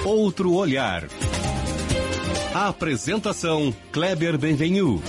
Outro olhar. Apresentação: Kleber Benvenu.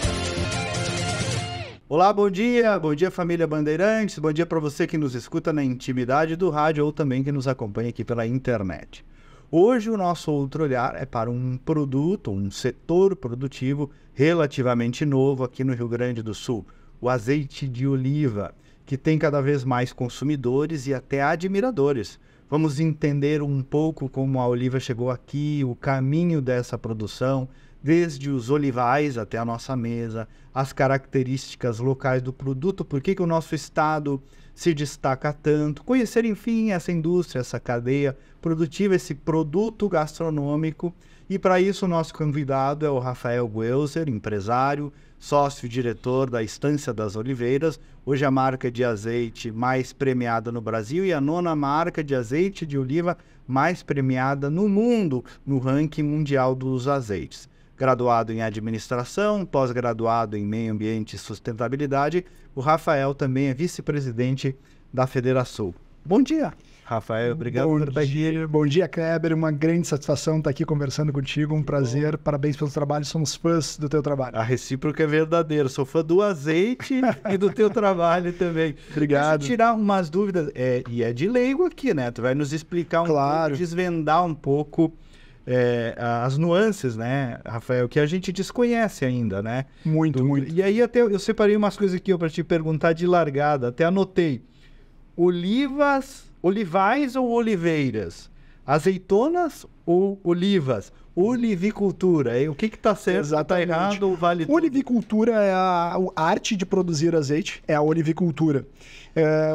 Olá, bom dia família Bandeirantes, bom dia para você que nos escuta na intimidade do rádio ou também que nos acompanha aqui pela internet. Hoje o nosso outro olhar é para um produto, um setor produtivo relativamente novo aqui no Rio Grande do Sul, o azeite de oliva, que tem cada vez mais consumidores e até admiradores. Vamos entender um pouco como a oliva chegou aqui, o caminho dessa produção, desde os olivais até a nossa mesa, as características locais do produto, por que o nosso estado se destaca tanto, conhecer, enfim, essa indústria, essa cadeia produtiva, esse produto gastronômico. E para isso o nosso convidado é o Rafael Guelzer, empresário, sócio-diretor da Estância das Oliveiras, hoje a marca de azeite mais premiada no Brasil e a 9ª marca de azeite de oliva mais premiada no mundo, no ranking mundial dos azeites. Graduado em administração, pós-graduado em meio ambiente e sustentabilidade, o Rafael também é vice-presidente da Federação. Bom dia, Rafael, obrigado por estar aqui. Bom dia, Kleber, uma grande satisfação estar aqui conversando contigo, um prazer, parabéns pelo trabalho, somos fãs do teu trabalho. A recíproca é verdadeira, sou fã do azeite e do teu trabalho também. Obrigado. Deixa eu tirar umas dúvidas, e é de leigo aqui, né? Tu vai nos explicar pouco, desvendar um pouco as nuances, né, Rafael, que a gente desconhece ainda, né? Muito. E aí até eu separei umas coisas aqui para te perguntar de largada, até anotei. Olivais ou oliveiras? Azeitonas ou olivas? Olivicultura. O que está certo? Está errado ou vale tudo? Olivicultura é a arte de produzir azeite, é a olivicultura.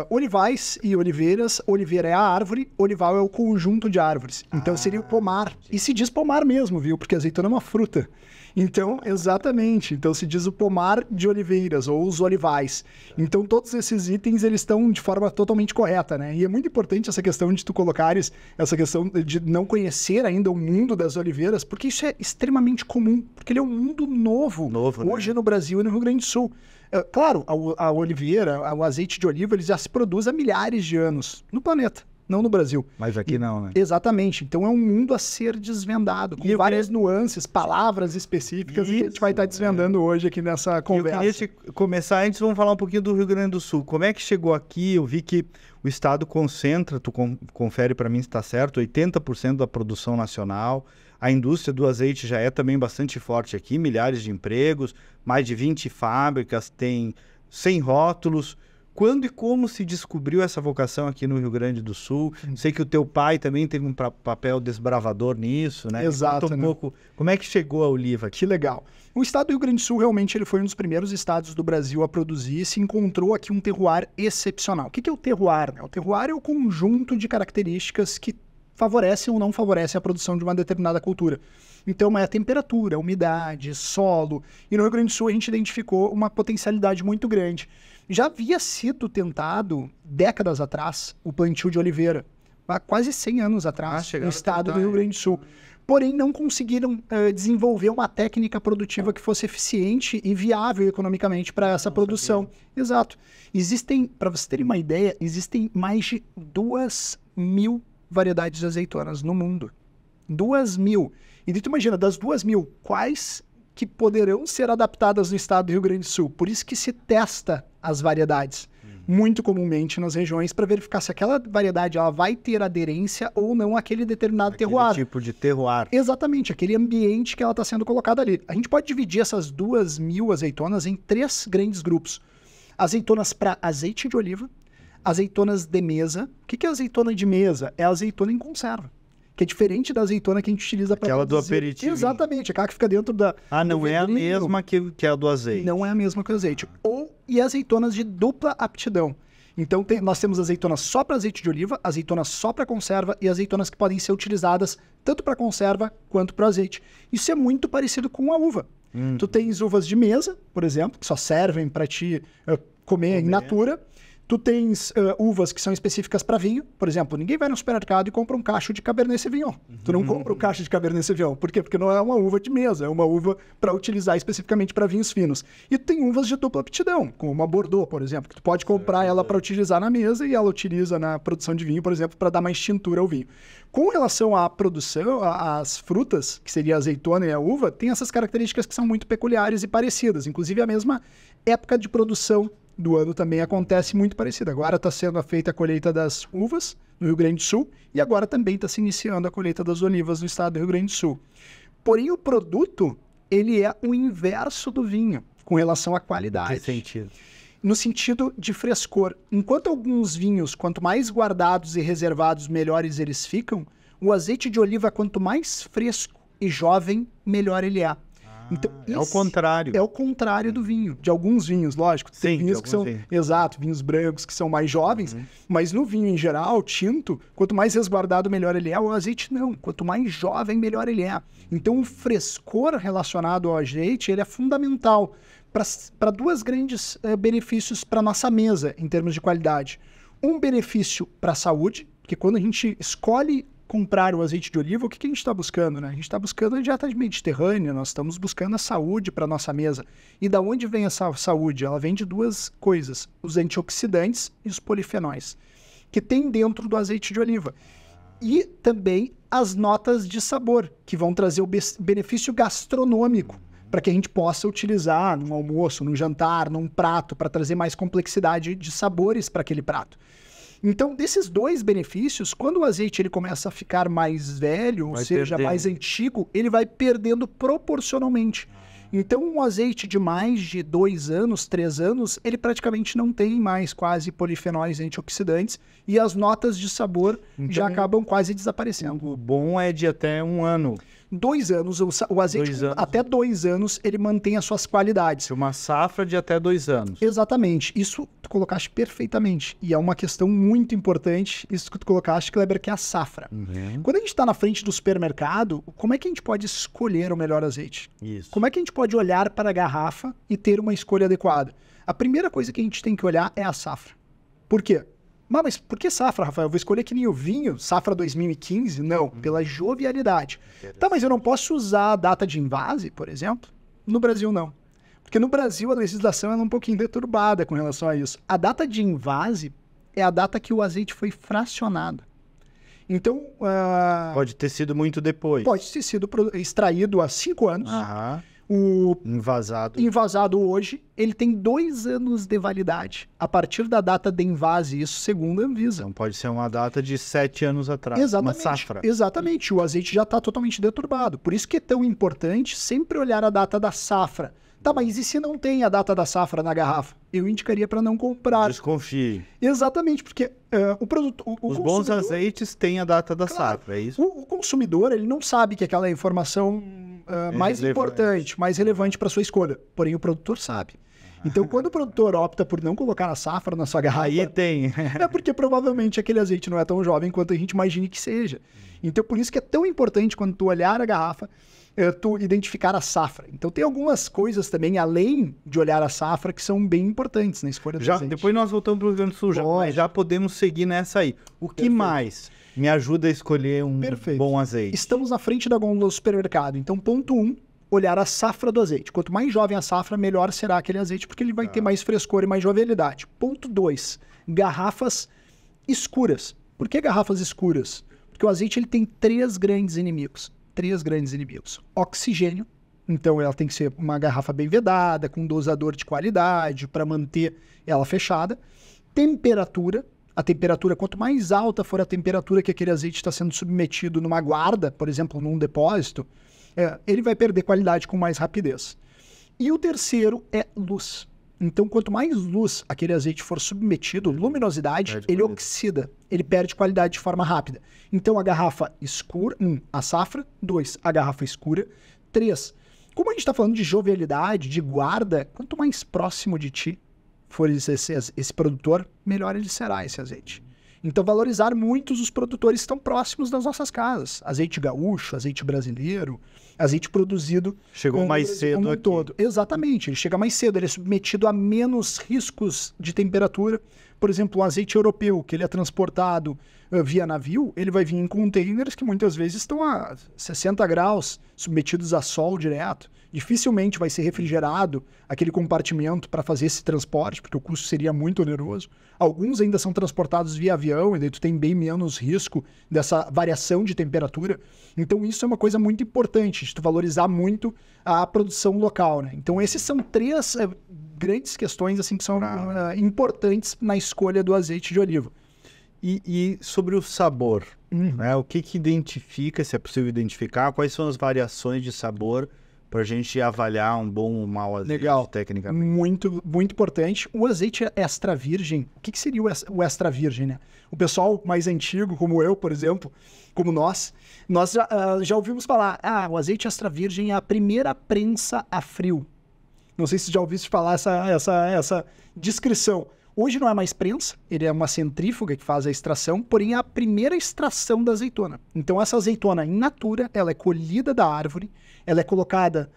Olivais e oliveiras, oliveira é a árvore, olival é o conjunto de árvores. Então seria o pomar. E se diz pomar mesmo, viu? Porque azeitona é uma fruta. Então, exatamente. Então se diz o pomar de oliveiras ou os olivais. Então todos esses itens, eles estão de forma totalmente correta, né? E é muito importante essa questão de tu colocares, essa questão de não conhecer ainda o mundo das oliveiras, porque isso é extremamente comum, porque ele é um mundo novo hoje, né? No Brasil e no Rio Grande do Sul. Claro, a oliveira, o azeite de oliva, ele já se produz há milhares de anos no planeta, não no Brasil. Mas aqui não, né? Exatamente. Então é um mundo a ser desvendado, com várias nuances, palavras específicas, que a gente vai estar desvendando hoje aqui nessa conversa. Eu queria começar antes, vamos falar um pouquinho do Rio Grande do Sul. Como é que chegou aqui? Eu vi que o estado concentra, tu confere para mim se está certo, 80% da produção nacional. A indústria do azeite já é também bastante forte aqui, milhares de empregos, mais de 20 fábricas, tem 100 rótulos. Quando e como se descobriu essa vocação aqui no Rio Grande do Sul? Sei que o teu pai também teve um papel desbravador nisso, né? Exato. Conta um pouco, como é que chegou a oliva aqui? Que legal. O estado do Rio Grande do Sul realmente ele foi um dos primeiros estados do Brasil a produzir e se encontrou aqui um terroir excepcional. O que é o terroir, né? O terroir é o conjunto de características que favorecem ou não favorecem a produção de uma determinada cultura. Então é a temperatura, a umidade, solo. E no Rio Grande do Sul a gente identificou uma potencialidade muito grande. Já havia sido tentado, décadas atrás, o plantio de oliveira. Há quase 100 anos atrás, no estado do Rio Grande do Sul. Porém, não conseguiram desenvolver uma técnica produtiva que fosse eficiente e viável economicamente para essa produção. Exato. Existem, para vocês terem uma ideia, existem mais de 2.000 variedades de azeitonas no mundo. 2.000. E tu imagina, das 2.000, quais que poderão ser adaptadas no estado do Rio Grande do Sul? Por isso que se testa as variedades, muito comumente nas regiões, para verificar se aquela variedade ela vai ter aderência ou não àquele determinado terroir. Tipo de terroir. Exatamente, aquele ambiente que ela está sendo colocada ali. A gente pode dividir essas 2.000 azeitonas em 3 grandes grupos. Azeitonas para azeite de oliva, azeitonas de mesa. O que é azeitona de mesa? É a azeitona em conserva, que é diferente da azeitona que a gente utiliza para aquela do aperitivo. Exatamente, aquela que fica dentro da... não é a mesma que a do azeite. Não é a mesma que o azeite. E azeitonas de dupla aptidão. Então nós temos azeitonas só para azeite de oliva, azeitonas só para conserva e azeitonas que podem ser utilizadas tanto para conserva quanto para azeite. Isso é muito parecido com a uva. Tu tens uvas de mesa, por exemplo, que só servem para ti comer in natura. Tu tens uvas que são específicas para vinho. Por exemplo, ninguém vai no supermercado e compra um cacho de Cabernet Sauvignon. Tu não compra um cacho de Cabernet Sauvignon. Por quê? Porque não é uma uva de mesa, é uma uva para utilizar especificamente para vinhos finos. E tu tem uvas de dupla aptidão, como uma Bordeaux, por exemplo, que tu pode comprar ela para utilizar na mesa e ela utiliza na produção de vinho, por exemplo, para dar mais tintura ao vinho. Com relação à produção, às frutas, que seria a azeitona e a uva, tem essas características que são muito peculiares e parecidas. Inclusive, a mesma época de produção do ano também acontece muito parecida. Agora está sendo feita a colheita das uvas no Rio Grande do Sul e agora também está se iniciando a colheita das olivas no estado do Rio Grande do Sul. Porém, o produto, ele é o inverso do vinho com relação à qualidade. Que sentido? No sentido de frescor. Enquanto alguns vinhos, quanto mais guardados e reservados, melhores eles ficam, o azeite de oliva, quanto mais fresco e jovem, melhor ele é. Então, É o contrário. É o contrário do vinho. De alguns vinhos, lógico. Tem Sim, vinhos que são... vinhos. Exato, vinhos brancos que são mais jovens. Mas no vinho em geral, tinto, quanto mais resguardado, melhor ele é. O azeite não. Quanto mais jovem, melhor ele é. Então o frescor relacionado ao azeite, ele é fundamental para duas grandes benefícios para nossa mesa, em termos de qualidade. Um benefício para a saúde, porque quando a gente escolhe comprar o azeite de oliva, o que a gente está buscando, né? A gente está buscando a dieta mediterrânea, nós estamos buscando a saúde para a nossa mesa. E da onde vem essa saúde? Ela vem de duas coisas, os antioxidantes e os polifenóis, que tem dentro do azeite de oliva. E também as notas de sabor, que vão trazer o benefício gastronômico, para que a gente possa utilizar num almoço, num jantar, num prato, para trazer mais complexidade de sabores para aquele prato. Então, desses dois benefícios, quando o azeite ele começa a ficar mais velho, ou seja, mais antigo, ele vai perdendo proporcionalmente. Então, um azeite de mais de 2 anos, 3 anos, ele praticamente não tem mais quase polifenóis antioxidantes e as notas de sabor já acabam quase desaparecendo. O bom é de até 1 ano. 2 anos, o azeite 2 anos. até 2 anos, ele mantém as suas qualidades. Uma safra de até 2 anos. Exatamente. Isso tu colocaste perfeitamente. E é uma questão muito importante, isso que tu colocaste, Kleber, que é a safra. Quando a gente está na frente do supermercado, como é que a gente pode escolher o melhor azeite? Isso. Como é que a gente pode olhar para a garrafa e ter uma escolha adequada? A primeira coisa que a gente tem que olhar é a safra. Por quê? Mas por que safra, Rafael? Eu vou escolher que nem o vinho, safra 2015? Não, pela jovialidade. Tá, mas eu não posso usar a data de invase, por exemplo? No Brasil, não. Porque no Brasil a legislação é um pouquinho deturbada com relação a isso. A data de invase é a data que o azeite foi fracionado. Então... pode ter sido muito depois. Pode ter sido extraído há 5 anos. O envasado hoje, ele tem 2 anos de validade. A partir da data de invase, isso segundo a Anvisa. Então pode ser uma data de 7 anos atrás. Exatamente. Uma safra. Exatamente. O azeite já está totalmente deturbado. Por isso que é tão importante sempre olhar a data da safra. Tá, mas e se não tem a data da safra na garrafa? Eu indicaria para não comprar. Desconfie. Exatamente, porque o produto... Os bons azeites têm a data da safra, é isso? O consumidor, ele não sabe que aquela é a informação mais importante, mais relevante para sua escolha. Porém, o produtor sabe. Então, quando o produtor opta por não colocar a safra na sua garrafa... Aí tem. É porque provavelmente aquele azeite não é tão jovem quanto a gente imagine que seja. Então, por isso que é tão importante quando tu olhar a garrafa, tu identificar a safra. Então, tem algumas coisas também, além de olhar a safra, que são bem importantes na escolha do azeite. Depois nós voltamos para o Rio Grande do Sul, já podemos seguir nessa aí. O que mais me ajuda a escolher um bom azeite? Estamos na frente da gôndola do supermercado. Então, ponto 1, olhar a safra do azeite. Quanto mais jovem a safra, melhor será aquele azeite, porque ele vai ter mais frescor e mais jovialidade. Ponto 2, garrafas escuras. Por que garrafas escuras? Porque o azeite ele tem 3 grandes inimigos. 3 grandes inimigos. Oxigênio. Então, ela tem que ser uma garrafa bem vedada, com dosador de qualidade, para manter ela fechada. Temperatura. A temperatura, quanto mais alta for a temperatura que aquele azeite está sendo submetido numa guarda, por exemplo, num depósito, ele vai perder qualidade com mais rapidez. E o terceiro é luz. Então, quanto mais luz aquele azeite for submetido, luminosidade, ele oxida, ele perde qualidade de forma rápida. Então, a garrafa escura, 1, a safra, 2, a garrafa escura, 3, como a gente está falando de jovialidade, de guarda, quanto mais próximo de ti for esse produtor, melhor ele será esse azeite. Então, valorizar muitos os produtores que estão próximos das nossas casas. Azeite gaúcho, azeite brasileiro, azeite produzido Chegou mais cedo como um aqui. todo. Exatamente, ele chega mais cedo, ele é submetido a menos riscos de temperatura. Por exemplo, o azeite europeu, que ele é transportado via navio, ele vai vir em containers que muitas vezes estão a 60 graus, submetidos a sol direto. Dificilmente vai ser refrigerado aquele compartimento para fazer esse transporte, porque o custo seria muito oneroso. Alguns ainda são transportados via avião, e daí tu tem bem menos risco dessa variação de temperatura. Então isso é uma coisa muito importante, de tu valorizar muito a produção local, né? Então esses são três grandes questões assim, que são importantes na escolha do azeite de oliva. E sobre o sabor, né? O que identifica, se é possível identificar, quais são as variações de sabor para a gente avaliar um bom ou mau azeite? Legal. Tecnicamente? Muito, muito importante. O azeite extra virgem, o que seria o extra virgem, né? O pessoal mais antigo, como eu, por exemplo, como nós já ouvimos falar, o azeite extra virgem é a primeira prensa a frio. Não sei se já ouviste falar essa descrição. Hoje não é mais prensa, ele é uma centrífuga que faz a extração, porém é a primeira extração da azeitona. Então essa azeitona in natura, ela é colhida da árvore, ela é colocada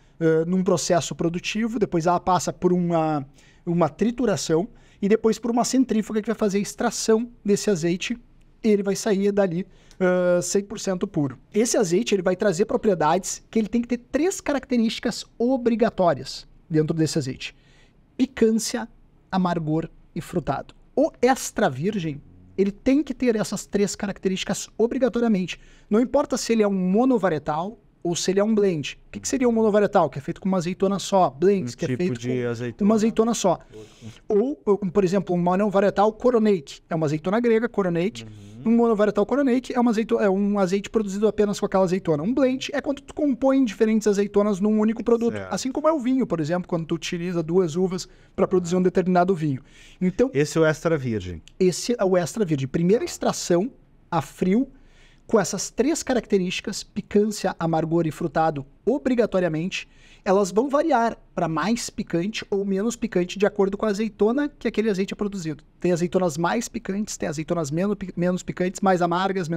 num processo produtivo, depois ela passa por uma trituração e depois por uma centrífuga que vai fazer a extração desse azeite e ele vai sair dali 100% puro. Esse azeite ele vai trazer propriedades que ele tem que ter 3 características obrigatórias dentro desse azeite: picância, amargor e frutado. O extra virgem, ele tem que ter essas 3 características obrigatoriamente. Não importa se ele é um monovarietal ou se ele é um blend. O que seria um monovarietal? Que é feito com uma azeitona só. Blends, que é feito com uma azeitona só. Ou, por exemplo, um monovarietal Coronate. É uma azeitona grega, Coronate. Um monovarietal Coronate é um azeite produzido apenas com aquela azeitona. Um blend é quando tu compõe diferentes azeitonas num único produto. Certo. Assim como é o vinho, por exemplo, quando tu utiliza 2 uvas para produzir um determinado vinho. Então, esse é o extra virgem. Esse é o extra virgem. Primeira extração a frio, com essas 3 características, picância, amargor e frutado, obrigatoriamente, elas vão variar para mais picante ou menos picante de acordo com a azeitona que aquele azeite é produzido. Tem azeitonas mais picantes, tem azeitonas menos picantes, mais amargas,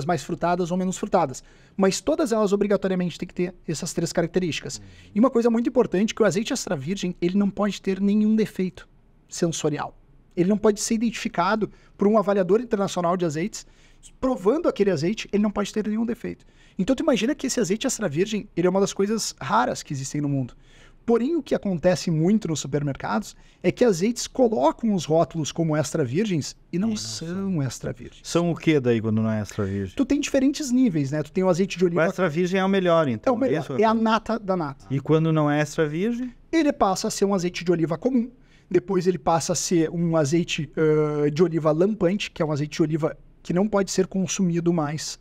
mais frutadas ou menos frutadas. Mas todas elas obrigatoriamente têm que ter essas 3 características. E uma coisa muito importante, que o azeite extra virgem, ele não pode ter nenhum defeito sensorial. Ele não pode ser identificado por um avaliador internacional de azeites. Provando aquele azeite, ele não pode ter nenhum defeito. Então tu imagina que esse azeite extra virgem, ele é uma das coisas raras que existem no mundo. Porém, o que acontece muito nos supermercados é que azeites colocam os rótulos como extra virgens e não são extra virgens. São o que daí quando não é extra virgem? Tu tem diferentes níveis, né? Tu tem o azeite de oliva... O extra virgem é o melhor, então. É o melhor, é a nata da nata. E quando não é extra virgem? Ele passa a ser um azeite de oliva comum. Depois ele passa a ser um azeite de oliva lampante, que é um azeite de oliva que não pode ser consumido mais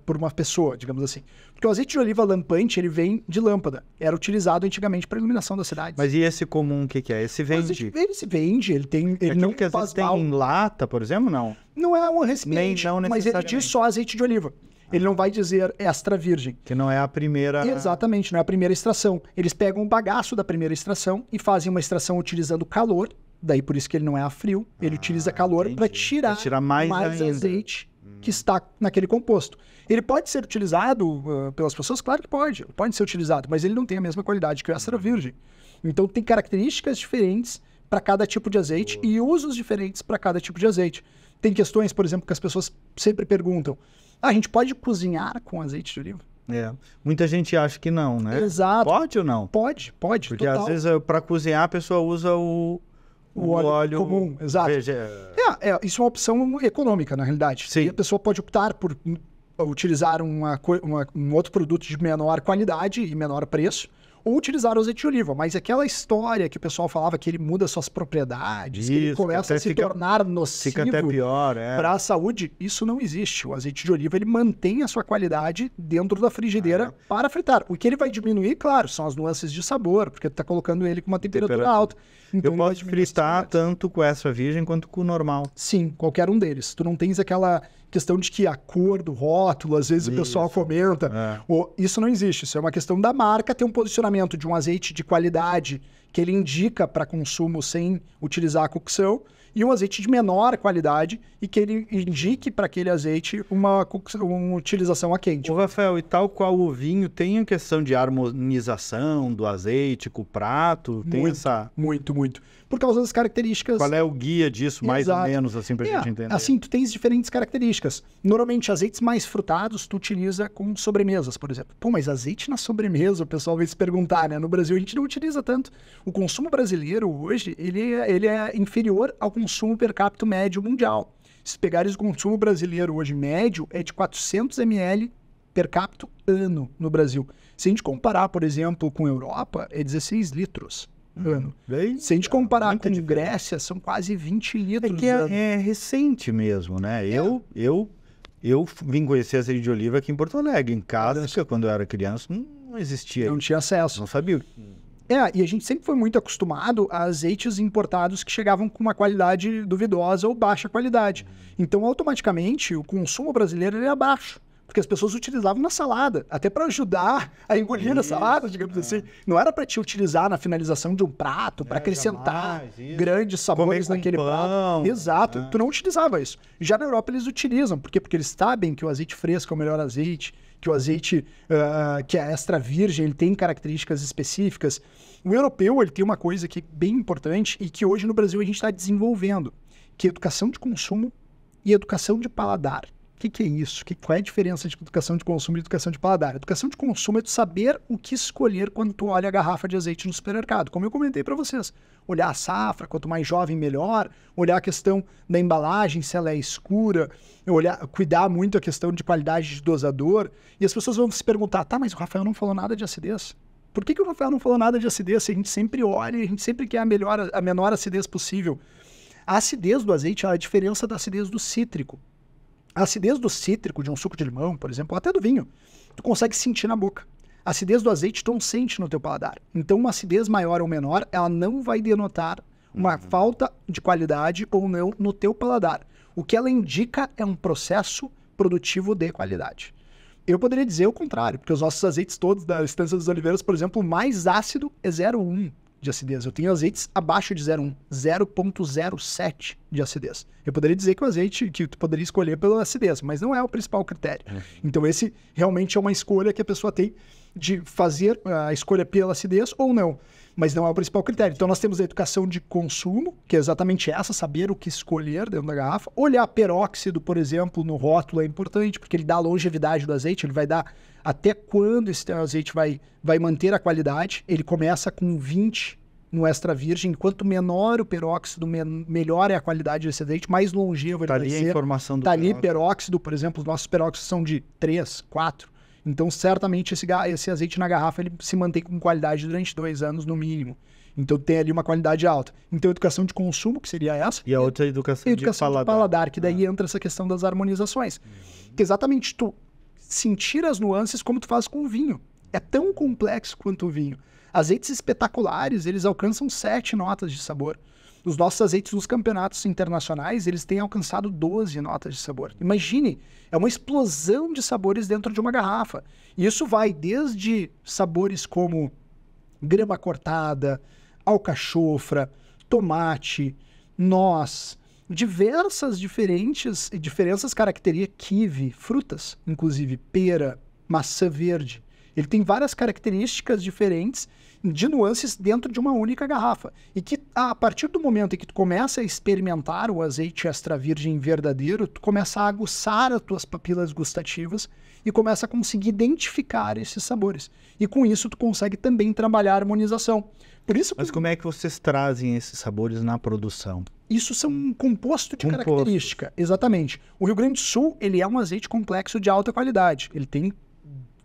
por uma pessoa, digamos assim. Porque o azeite de oliva lampante, ele vem de lâmpada. Era utilizado antigamente para iluminação das cidades. Mas e esse comum, o que é? Esse vende? Ele se vende, ele não que às vezes tem em lata, por exemplo, não? Não é um recipiente, mas ele diz só azeite de oliva. Ele não vai dizer extra virgem. Que não é a primeira... Exatamente, não é a primeira extração. Eles pegam o bagaço da primeira extração e fazem uma extração utilizando calor. Daí por isso que ele não é a frio. Ele utiliza calor para tirar mais azeite que está naquele composto. Ele pode ser utilizado pelas pessoas? Claro que pode. Pode ser utilizado, mas ele não tem a mesma qualidade que o extra virgem. Então tem características diferentes para cada tipo de azeite e usos diferentes para cada tipo de azeite. Tem questões, por exemplo, que as pessoas sempre perguntam: a gente pode cozinhar com azeite de oliva? Muita gente acha que não, né? Exato. Pode ou não? Pode. Porque total. às vezes para cozinhar a pessoa usa o óleo comum, exato. Isso é uma opção econômica, na realidade. Sim. E a pessoa pode optar por utilizar um outro produto de menor qualidade e menor preço, ou utilizar o azeite de oliva. Mas aquela história que o pessoal falava que ele muda suas propriedades, que ele começa a se tornar nocivo para a saúde, isso não existe. O azeite de oliva, ele mantém a sua qualidade dentro da frigideira para fritar. O que ele vai diminuir, claro, são as nuances de sabor, porque tu está colocando ele com uma temperatura alta. Então, eu posso fritar tanto com extra virgem quanto com o normal. Sim, qualquer um deles. Tu não tens aquela questão de que a cor do rótulo, às vezes o pessoal comenta. Isso não existe. Isso é uma questão da marca ter um posicionamento de um azeite de qualidade que ele indica para consumo sem utilizar a cocção, e um azeite de menor qualidade e que ele indique para aquele azeite uma utilização a quente. Ô, Rafael, e tal qual o vinho, tem a questão de harmonização do azeite com o prato? Tem essa... Muito. Por causa das características... Qual é o guia disso, mais ou menos, assim, pra gente entender? Assim, tu tens diferentes características. Normalmente, azeites mais frutados tu utiliza com sobremesas, por exemplo. Pô, mas azeite na sobremesa, o pessoal vai se perguntar, né? No Brasil, a gente não utiliza tanto. O consumo brasileiro, hoje, ele é inferior ao consumo per capita médio mundial. Se pegares o consumo brasileiro hoje médio, é de 400 ml per capita ano no Brasil. Se a gente comparar, por exemplo, com a Europa, é 16 litros ano. Se a gente comparar com Grécia, são quase 20 litros. É que é recente mesmo, né? Eu vim conhecer azeite de oliva aqui em Porto Alegre. Em casa, quando eu era criança, não existia. Não tinha acesso. Não sabia. E a gente sempre foi muito acostumado a azeites importados que chegavam com uma qualidade duvidosa ou baixa qualidade. Então, automaticamente, o consumo brasileiro era baixo. Porque as pessoas utilizavam na salada, até para ajudar a engolir na salada, digamos assim. Não era para te utilizar na finalização de um prato, para acrescentar grandes sabores naquele prato. Exato, tu não utilizava isso. Já na Europa eles utilizam, por quê? Porque eles sabem que o azeite fresco é o melhor azeite, que o azeite que é extra virgem, ele tem características específicas. O europeu, ele tem uma coisa que é bem importante e que hoje no Brasil a gente está desenvolvendo, que é educação de consumo e educação de paladar. O que é isso? Qual é a diferença entre educação de consumo e educação de paladar? Educação de consumo é tu saber o que escolher quando tu olha a garrafa de azeite no supermercado. Como eu comentei para vocês. Olhar a safra, quanto mais jovem, melhor. Olhar a questão da embalagem, se ela é escura. Cuidar muito a questão de qualidade de dosador. E as pessoas vão se perguntar, tá, mas o Rafael não falou nada de acidez. Por que o Rafael não falou nada de acidez? Se a gente sempre olha, a gente sempre quer a menor acidez possível. A acidez do azeite é a diferença da acidez do cítrico. A acidez do cítrico, de um suco de limão, por exemplo, ou até do vinho, tu consegue sentir na boca. A acidez do azeite tu não sente no teu paladar. Então, uma acidez maior ou menor, ela não vai denotar uma falta de qualidade ou não no teu paladar. O que ela indica é um processo produtivo de qualidade. Eu poderia dizer o contrário, porque os nossos azeites todos da Estância dos Oliveiras, por exemplo, o mais ácido é 0,1 de acidez. Eu tenho azeites abaixo de 0,1, 0,07 de acidez. Eu poderia dizer que o azeite que tu poderia escolher pela acidez, mas não é o principal critério. Então esse realmente é uma escolha que a pessoa tem de fazer a escolha pela acidez ou não, mas não é o principal critério. Então nós temos a educação de consumo, que é exatamente essa, saber o que escolher dentro da garrafa. Olhar peróxido, por exemplo, no rótulo é importante, porque ele dá a longevidade do azeite, ele vai dar até quando esse azeite vai manter a qualidade. Ele começa com 20 no extra virgem, quanto menor o peróxido, melhor é a qualidade desse azeite, mais longevo ele vai ser. Tá ali a informação do peróxido. Tá ali peróxido, por exemplo, os nossos peróxidos são de 3, 4. Então, certamente, esse azeite na garrafa ele se mantém com qualidade durante 2 anos, no mínimo. Então, tem ali uma qualidade alta. Então, educação de consumo, que seria essa. E a outra educação de paladar, que daí entra essa questão das harmonizações. Que exatamente tu sentir as nuances como tu faz com o vinho. É tão complexo quanto o vinho. Azeites espetaculares, eles alcançam 7 notas de sabor. Os nossos azeites nos campeonatos internacionais, eles têm alcançado 12 notas de sabor. Imagine, é uma explosão de sabores dentro de uma garrafa. E isso vai desde sabores como grama cortada, alcachofra, tomate, noz, diferenças características, kiwi, frutas, inclusive pera, maçã verde. Ele tem várias características diferentes de nuances dentro de uma única garrafa. E que a partir do momento em que tu começa a experimentar o azeite extra virgem verdadeiro, tu começa a aguçar as tuas papilas gustativas e começa a conseguir identificar esses sabores. E com isso tu consegue também trabalhar a harmonização. Por isso, mas como é que vocês trazem esses sabores na produção? Isso são um composto de característica. Exatamente. O Rio Grande do Sul, ele é um azeite complexo de alta qualidade. Ele tem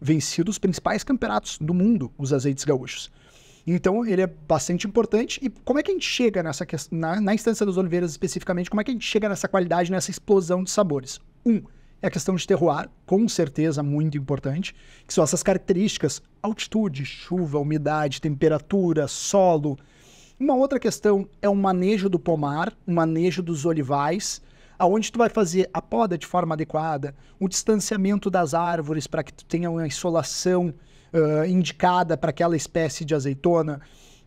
vencido os principais campeonatos do mundo, os azeites gaúchos. Então, ele é bastante importante. E como é que a gente chega nessa questão, na Estância dos Oliveiras especificamente, como é que a gente chega nessa qualidade, nessa explosão de sabores? É a questão de terroir, com certeza muito importante, que são essas características: altitude, chuva, umidade, temperatura, solo. Uma outra questão é o manejo do pomar, o manejo dos olivais, aonde tu vai fazer a poda de forma adequada, o distanciamento das árvores para que tu tenha uma insolação indicada para aquela espécie de azeitona,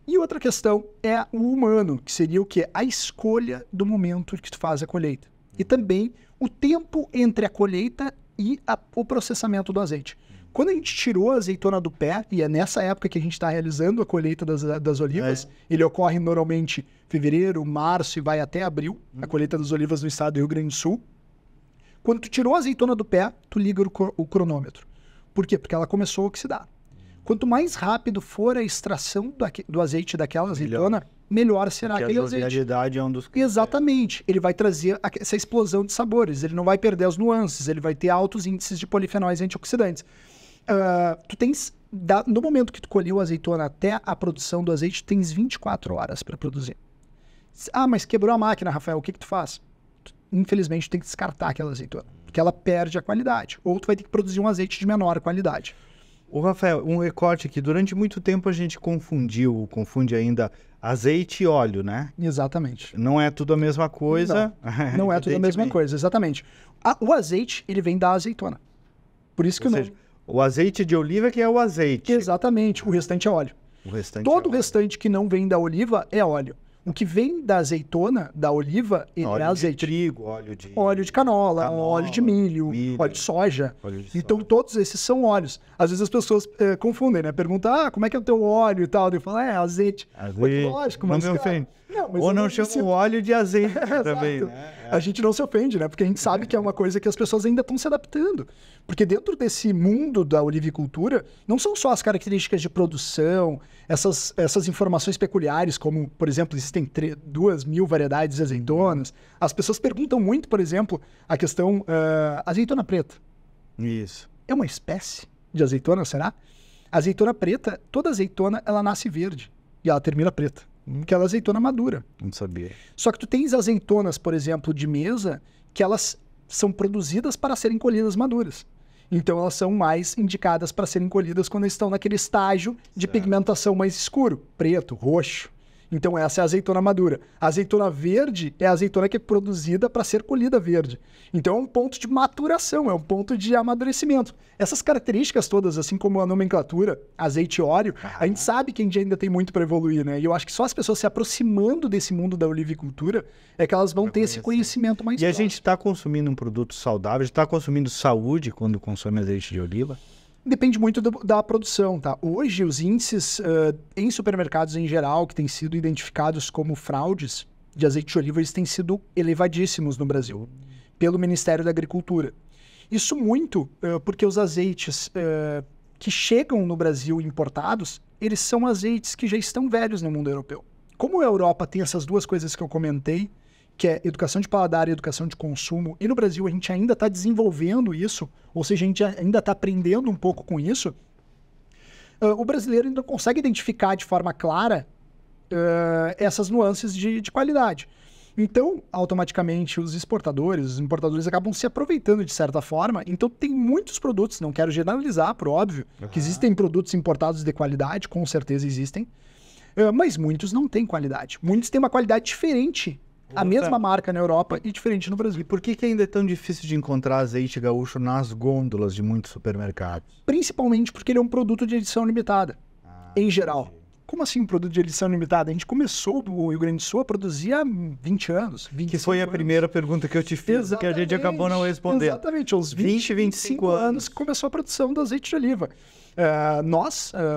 E outra questão é o humano, que seria o quê? A escolha do momento que tu faz a colheita. E também o tempo entre a colheita e o processamento do azeite. Quando a gente tirou a azeitona do pé, e é nessa época que a gente está realizando a colheita das olivas, ele ocorre normalmente fevereiro, março e vai até abril, a colheita das olivas no estado do Rio Grande do Sul. Quando tu tirou a azeitona do pé, tu liga o cronômetro. Por quê? Porque ela começou a oxidar. Quanto mais rápido for a extração do azeite daquela azeitona, melhor será aquele azeite. A jovialidade é um dos... Exatamente. Ele vai trazer essa explosão de sabores. Ele não vai perder as nuances. Ele vai ter altos índices de polifenóis antioxidantes. Tu tens, no momento que tu colheu a azeitona até a produção do azeite, tu tens 24 horas para produzir. Ah, mas quebrou a máquina, Rafael. O que tu faz? Infelizmente, tu tem que descartar aquela azeitona. Porque ela perde a qualidade. Ou tu vai ter que produzir um azeite de menor qualidade. Ô, Rafael, um recorte aqui. Durante muito tempo a gente confunde ainda azeite e óleo, né? Exatamente. Não é tudo a mesma coisa. Não é tudo a mesma coisa, exatamente. O azeite, ele vem da azeitona. Por isso que o azeite de oliva que é o azeite. Exatamente. O restante é óleo. Todo o restante que não vem da oliva é óleo. O que vem da azeitona, da oliva, é azeite. Óleo de trigo, óleo de canola, óleo de milho, óleo de soja. Então, todos esses são óleos. Às vezes as pessoas confundem, né? Perguntam, como é que é o teu óleo e tal? Eu falo, azeite. Lógico, mas... Não me ofende. Ou não chama o óleo de azeite também, né? A gente não se ofende, né? Porque a gente sabe que é uma coisa que as pessoas ainda estão se adaptando. Porque dentro desse mundo da olivicultura, não são só as características de produção, essas informações peculiares, como, por exemplo, existem 2.000 variedades de azeitonas. As pessoas perguntam muito, por exemplo, a questão azeitona preta. Isso. É uma espécie de azeitona, será? A azeitona preta, toda azeitona, ela nasce verde e ela termina preta. Aquela azeitona madura. Não sabia. Só que tu tens azeitonas, por exemplo, de mesa, que elas são produzidas para serem colhidas maduras. Então elas são mais indicadas para serem colhidas quando estão naquele estágio de pigmentação mais escuro, preto, roxo. Então essa é a azeitona madura. A azeitona verde é a azeitona que é produzida para ser colhida verde. Então é um ponto de maturação, é um ponto de amadurecimento. Essas características todas, assim como a nomenclatura, azeite e óleo, a gente sabe que a gente ainda tem muito para evoluir, né? E eu acho que só as pessoas se aproximando desse mundo da olivicultura é que elas vão ter esse conhecimento mais próximo. A gente está consumindo um produto saudável, está consumindo saúde quando consome azeite de oliva? Depende muito da produção, tá? Hoje, os índices em supermercados em geral, que têm sido identificados como fraudes de azeite de oliva, eles têm sido elevadíssimos no Brasil, pelo Ministério da Agricultura. Isso muito porque os azeites que chegam no Brasil importados, eles são azeites que já estão velhos no mundo europeu. Como a Europa tem essas duas coisas que eu comentei, que é educação de paladar e educação de consumo, e no Brasil a gente ainda está desenvolvendo isso, ou seja, a gente ainda está aprendendo um pouco com isso, o brasileiro ainda consegue identificar de forma clara essas nuances de qualidade. Então, automaticamente, os importadores acabam se aproveitando de certa forma. Então, tem muitos produtos, não quero generalizar, por óbvio, que existem produtos importados de qualidade, com certeza existem, mas muitos não têm qualidade. Muitos têm uma qualidade diferente. A mesma marca na Europa e diferente no Brasil. E por que ainda é tão difícil de encontrar azeite gaúcho nas gôndolas de muitos supermercados? Principalmente porque ele é um produto de edição limitada, em geral. Como assim um produto de edição limitada? A gente começou no Rio Grande do Sul a produzir há 20 anos. Que foi a primeira pergunta que eu te fiz, que a gente acabou não respondendo. Exatamente, aos 25 anos começou a produção do azeite de oliva.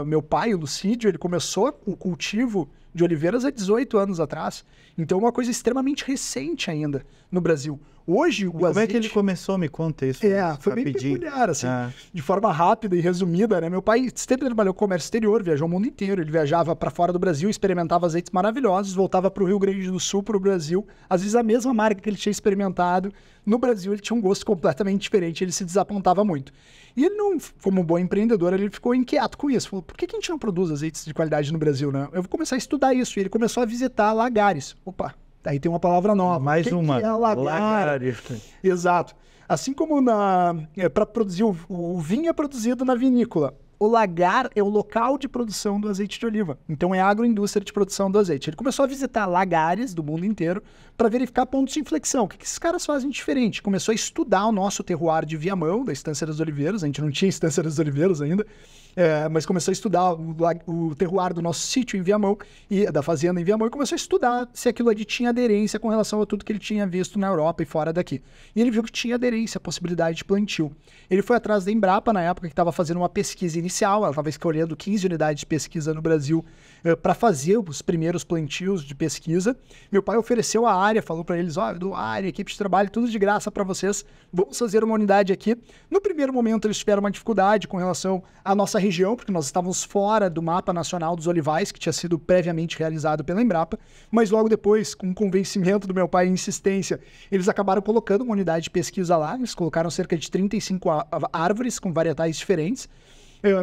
Meu pai, o Lucídio, ele começou o cultivo de oliveiras há 18 anos atrás. Então é uma coisa extremamente recente ainda no Brasil. Hoje, o azeite... Como é que ele começou? Me conta isso. Foi bem peculiar, assim. De forma rápida e resumida, né? Meu pai sempre trabalhou com comércio exterior, viajou o mundo inteiro. Ele viajava para fora do Brasil, experimentava azeites maravilhosos, voltava para o Rio Grande do Sul, para o Brasil. Às vezes a mesma marca que ele tinha experimentado, no Brasil ele tinha um gosto completamente diferente, ele se desapontava muito. E ele não, como um bom empreendedor, ele ficou inquieto com isso. Falou, por que a gente não produz azeites de qualidade no Brasil, né? Eu vou começar a estudar isso. E ele começou a visitar lagares. Opa, aí tem uma palavra nova. Mais uma. Que é lagares. Exato. Assim como para produzir o vinho é produzido na vinícola, o lagar é o local de produção do azeite de oliva. Então é a agroindústria de produção do azeite. Ele começou a visitar lagares do mundo inteiro para verificar pontos de inflexão. O que esses caras fazem diferente? Começou a estudar o nosso terroir de Viamão, da Estância das Oliveiras. A gente não tinha Estância das Oliveiras ainda. Mas começou a estudar o terroir do nosso sítio em Viamão, e da fazenda em Viamão, e começou a estudar se aquilo ali tinha aderência com relação a tudo que ele tinha visto na Europa e fora daqui. E ele viu que tinha aderência, a possibilidade de plantio. Ele foi atrás da Embrapa, na época, que estava fazendo uma pesquisa inicial, ela estava escolhendo 15 unidades de pesquisa no Brasil para fazer os primeiros plantios de pesquisa. Meu pai ofereceu a área, falou para eles, eu dou a área, equipe de trabalho, tudo de graça para vocês, vamos fazer uma unidade aqui. No primeiro momento eles tiveram uma dificuldade com relação à nossa região, porque nós estávamos fora do mapa nacional dos olivais, que tinha sido previamente realizado pela Embrapa, mas logo depois, com o convencimento do meu pai e insistência, eles acabaram colocando uma unidade de pesquisa lá, eles colocaram cerca de 35 árvores com varietais diferentes.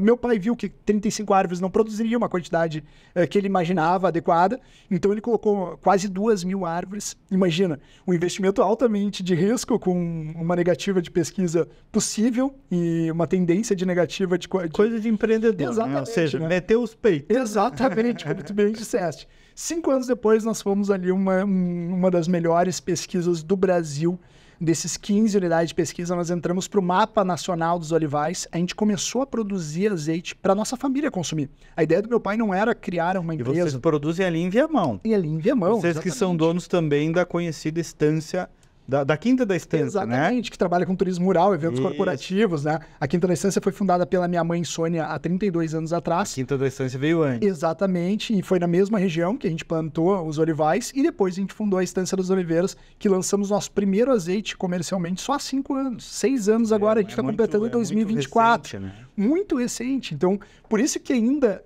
Meu pai viu que 35 árvores não produziriam uma quantidade que ele imaginava adequada, então ele colocou quase 2.000 árvores. Imagina, um investimento altamente de risco, com uma negativa de pesquisa possível e uma tendência de negativa de... Coisa de empreendedor, exatamente, né? Ou seja, né? meteu os peitos. Exatamente, como tu bem disseste. 5 anos depois, nós fomos ali uma das melhores pesquisas do Brasil. Desses 15 unidades de pesquisa, nós entramos para o Mapa Nacional dos Olivais. A gente começou a produzir azeite para nossa família consumir. A ideia do meu pai não era criar uma empresa. E vocês produzem ali em Viamão. E ali em Viamão. Vocês que são donos também da conhecida Estância, da Quinta da Estância, né? Exatamente, que trabalha com turismo rural, eventos corporativos, né? A Quinta da Estância foi fundada pela minha mãe Sônia há 32 anos atrás. A Quinta da Estância veio antes. Exatamente, e foi na mesma região que a gente plantou os olivais, e depois a gente fundou a Estância das Oliveiras, que lançamos nosso primeiro azeite comercialmente só há 5 anos. 6 anos agora, a gente está completando em 2024. Muito recente, né? Muito recente. Então, por isso que ainda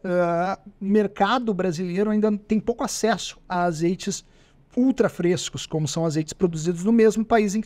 o mercado brasileiro ainda tem pouco acesso a azeites ultra frescos, como são azeites produzidos no mesmo país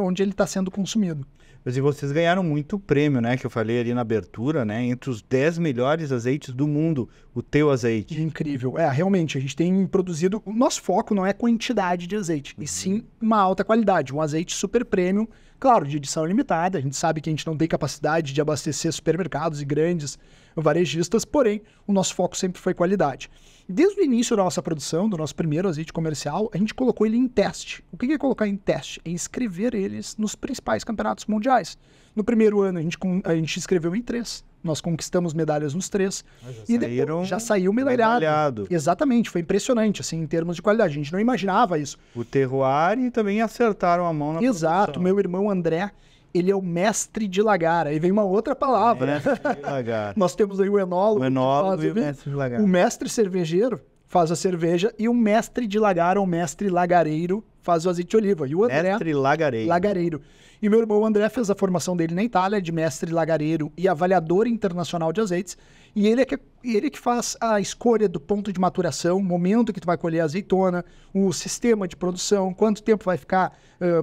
onde ele está sendo consumido. Mas e vocês ganharam muito prêmio, né? Que eu falei ali na abertura, né? Entre os 10 melhores azeites do mundo, o teu azeite. Incrível. Realmente, a gente tem produzido... O nosso foco não é quantidade de azeite, e sim uma alta qualidade. Um azeite super premium, claro, de edição limitada. A gente sabe que a gente não tem capacidade de abastecer supermercados e grandes varejistas, porém, o nosso foco sempre foi qualidade. Desde o início da nossa produção, do nosso primeiro azeite comercial, a gente colocou ele em teste. O que é colocar em teste? É inscrever eles nos principais campeonatos mundiais. No primeiro ano, a gente inscreveu em 3. Nós conquistamos medalhas nos 3. E depois já saiu medalhado. Exatamente, foi impressionante, assim, em termos de qualidade. A gente não imaginava isso. O terroir e também acertaram a mão na Exato, produção. Meu irmão André, ele é o mestre de lagar. Aí vem uma outra palavra. Mestre de lagar. Nós temos aí o enólogo. O enólogo e o mestre de lagar. O mestre cervejeiro faz a cerveja e o mestre de lagar, ou mestre lagareiro, faz o azeite de oliva. E o André... Mestre lagareiro. Lagareiro. E meu irmão André fez a formação dele na Itália, de mestre lagareiro e avaliador internacional de azeites. E ele é que faz a escolha do ponto de maturação, o momento que tu vai colher a azeitona, o sistema de produção, quanto tempo vai ficar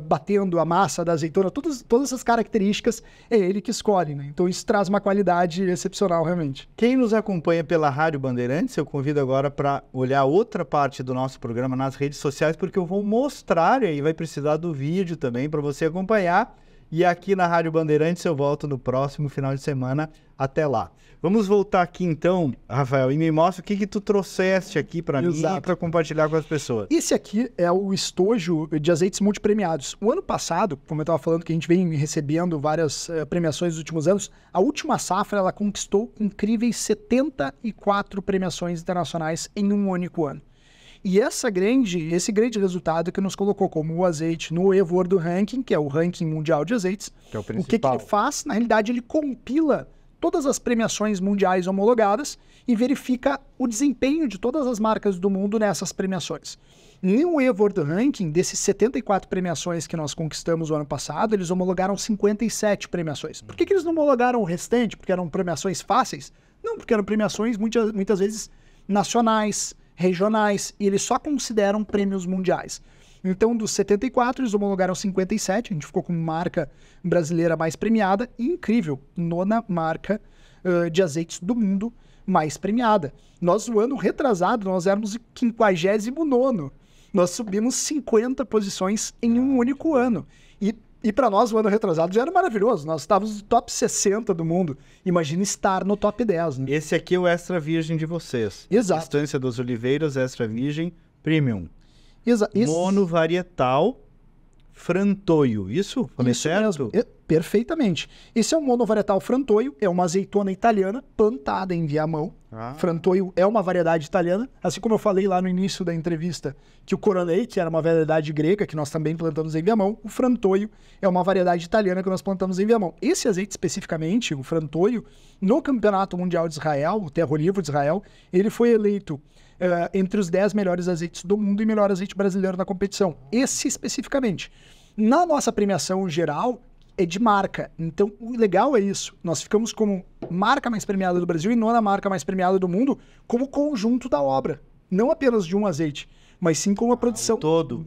batendo a massa da azeitona, todas essas características é ele que escolhe, né? Então isso traz uma qualidade excepcional, realmente. Quem nos acompanha pela Rádio Bandeirantes, eu convido agora para olhar outra parte do nosso programa nas redes sociais, porque eu vou mostrar, e aí vai precisar do vídeo também para você acompanhar. E aqui na Rádio Bandeirantes eu volto no próximo final de semana. Até lá. Vamos voltar aqui então, Rafael, e me mostra o que tu trouxeste aqui para mim para compartilhar com as pessoas. Esse aqui é o estojo de azeites multipremiados. O ano passado, como eu estava falando que a gente vem recebendo várias premiações nos últimos anos, a última safra ela conquistou incríveis 74 premiações internacionais em um único ano. E esse grande resultado que nos colocou como o azeite no Evo World Ranking, que é o ranking mundial de azeites. Que é o principal. O que ele faz? Na realidade, ele compila todas as premiações mundiais homologadas e verifica o desempenho de todas as marcas do mundo nessas premiações. No Evo World Ranking, desses 74 premiações que nós conquistamos o ano passado, eles homologaram 57 premiações. Por que eles não homologaram o restante? Porque eram premiações fáceis? Não, porque eram premiações muitas vezes nacionais, regionais, e eles só consideram prêmios mundiais. Então, dos 74, eles homologaram 57, a gente ficou com marca brasileira mais premiada, e incrível, 9ª marca de azeites do mundo mais premiada. Nós, no ano retrasado, nós éramos 59º. Nós subimos 50 posições em um único ano. E E para nós, o ano retrasado já era maravilhoso. Nós estávamos no top 60 do mundo. Imagina estar no top 10, né? Esse aqui é o extra virgem de vocês. Exato. Estância dos Oliveiras, extra virgem, premium. Exato. Monovarietal Frantoio. Isso? Falei Isso certo? mesmo. Perfeitamente. Esse é um monovarietal Frantoio, é uma azeitona italiana plantada em Viamão. Frantoio é uma variedade italiana, assim como eu falei lá no início da entrevista que o Coronei, que era uma variedade grega que nós também plantamos em Viamão, o Frantoio é uma variedade italiana que nós plantamos em Viamão. Esse azeite especificamente, o Frantoio, no Campeonato Mundial de Israel, o Terro Livre de Israel, ele foi eleito entre os 10 melhores azeites do mundo e melhor azeite brasileiro na competição. Esse especificamente. Na nossa premiação geral, é de marca. Então, o legal é isso. Nós ficamos como marca mais premiada do Brasil e nona marca mais premiada do mundo como conjunto da obra. Não apenas de um azeite, mas sim com a produção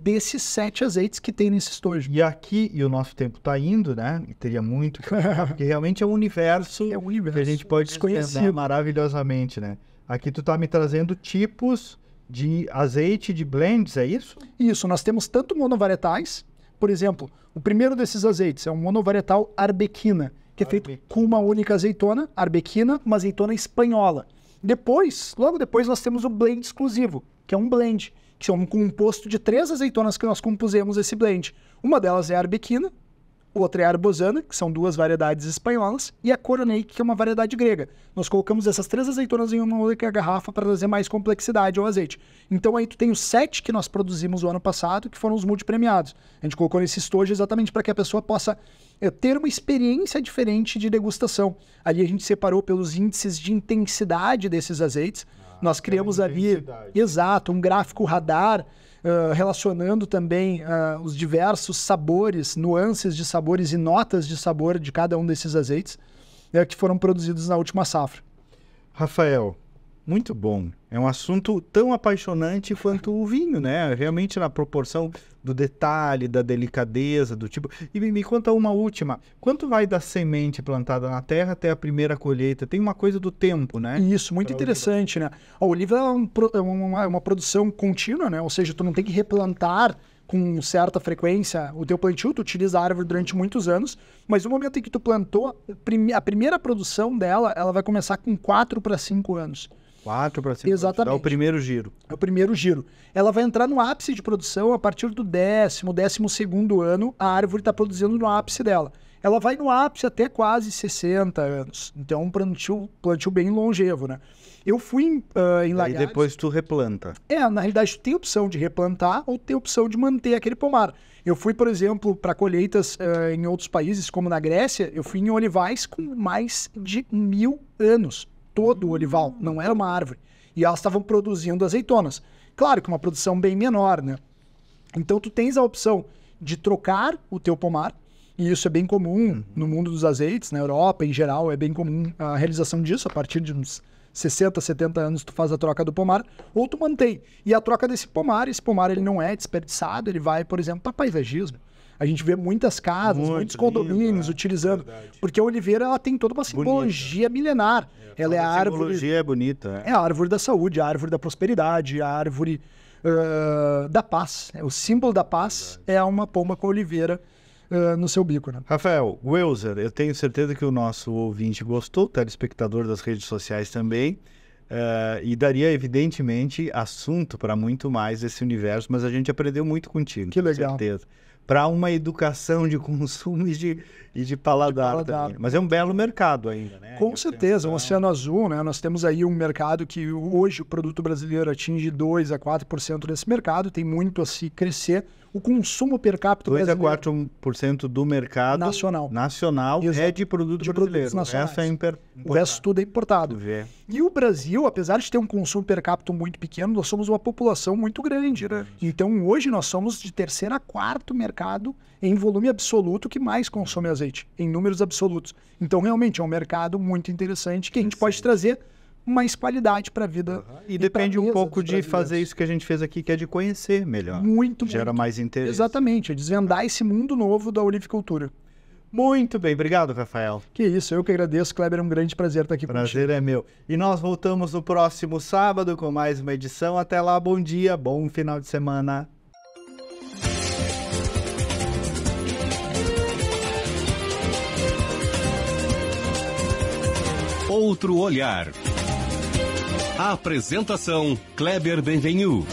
desses 7 azeites que tem nesse estojo. E aqui, e o nosso tempo está indo, né? E teria muito que falar, porque realmente é um universo, que a gente pode desconhecer maravilhosamente, né? Aqui tu tá me trazendo tipos de azeite, de blends, é isso? Isso, nós temos tanto monovarietais. Por exemplo, o primeiro desses azeites é um monovarietal Arbequina, que é feito com uma única azeitona, Arbequina, uma azeitona espanhola. Depois, logo depois, nós temos o blend exclusivo, que é um blend, que é um composto de 3 azeitonas que nós compusemos esse blend. Uma delas é a Arbequina, outra é a Arbosana, que são 2 variedades espanholas, e a Coronei, que é uma variedade grega. Nós colocamos essas 3 azeitonas em uma única garrafa para trazer mais complexidade ao azeite. Então aí tu tem os 7 que nós produzimos o ano passado, que foram os multipremiados. A gente colocou nesse estojo exatamente para que a pessoa possa ter uma experiência diferente de degustação. Ali a gente separou pelos índices de intensidade desses azeites. Nós criamos ali, exato, um gráfico radar, relacionando também os diversos sabores, nuances de sabores e notas de sabor de cada um desses azeites que foram produzidos na última safra. Rafael, muito bom. É um assunto tão apaixonante quanto o vinho, né? Realmente na proporção do detalhe, da delicadeza, do tipo... E me conta uma última. Quanto vai da semente plantada na terra até a primeira colheita? Tem uma coisa do tempo, né? Isso, muito interessante, né? A oliva é uma produção contínua, né? Ou seja, tu não tem que replantar com certa frequência o teu plantio, tu utiliza a árvore durante muitos anos, mas no momento em que tu plantou, a primeira produção dela, ela vai começar com 4 para 5 anos. 4 para 5 Exatamente. Dá o primeiro giro. É o primeiro giro. Ela vai entrar no ápice de produção a partir do 12º ano, a árvore está produzindo no ápice dela. Ela vai no ápice até quase 60 anos. Então, um plantio bem longevo, né? Eu fui em Lagares... E depois tu replanta. Na realidade, tu tem opção de replantar ou tem opção de manter aquele pomar. Eu fui, por exemplo, para colheitas em outros países, como na Grécia, eu fui em olivais com mais de 1000 anos. Todo o olival, não era uma árvore. E elas estavam produzindo azeitonas. Claro que uma produção bem menor, né? Então, tu tens a opção de trocar o teu pomar, e isso é bem comum no mundo dos azeites, na Europa em geral, é bem comum a realização disso, a partir de uns 60, 70 anos tu faz a troca do pomar, ou tu mantém. E a troca desse pomar, esse pomar ele não é desperdiçado, ele vai, por exemplo, para paisagismo. A gente vê muitas casas, muitos condomínios utilizando, porque a oliveira ela tem toda uma simbologia milenar. Ela é a árvore. A simbologia é bonita. É a árvore da saúde, a árvore da prosperidade, a árvore da paz. O símbolo da paz é uma pomba com oliveira no seu bico, né? Rafael, Welser, eu tenho certeza que o nosso ouvinte gostou, o telespectador das redes sociais também, e daria, evidentemente, assunto para muito mais esse universo, mas a gente aprendeu muito contigo. Que legal. Com certeza. Para uma educação de consumo e de paladar também. Mas é um belo mercado ainda, né? Com certeza, um oceano azul, né? Nós temos aí um mercado que hoje o produto brasileiro atinge 2 a 4% desse mercado, tem muito a se crescer. O consumo per capita 2 brasileiro... a 4% do mercado nacional é de produto brasileiro. O resto é importado. O resto tudo é importado. E o Brasil, apesar de ter um consumo per capita muito pequeno, nós somos uma população muito grande, né? Então, hoje nós somos de 3º a 4º mercado em volume absoluto que mais consome azeite, em números absolutos. Então, realmente, é um mercado muito interessante que a gente pode trazer mais qualidade para a vida. E depende um pouco de fazer isso que a gente fez aqui, que é de conhecer melhor. Gera mais interesse. Exatamente, é desvendar esse mundo novo da olivicultura. Muito bem, obrigado, Rafael. Que isso, eu que agradeço, Kleber, é um grande prazer estar aqui contigo. Prazer é meu. E nós voltamos no próximo sábado com mais uma edição. Até lá, bom dia, bom final de semana. Outro olhar. Apresentação Kleber Benvenu.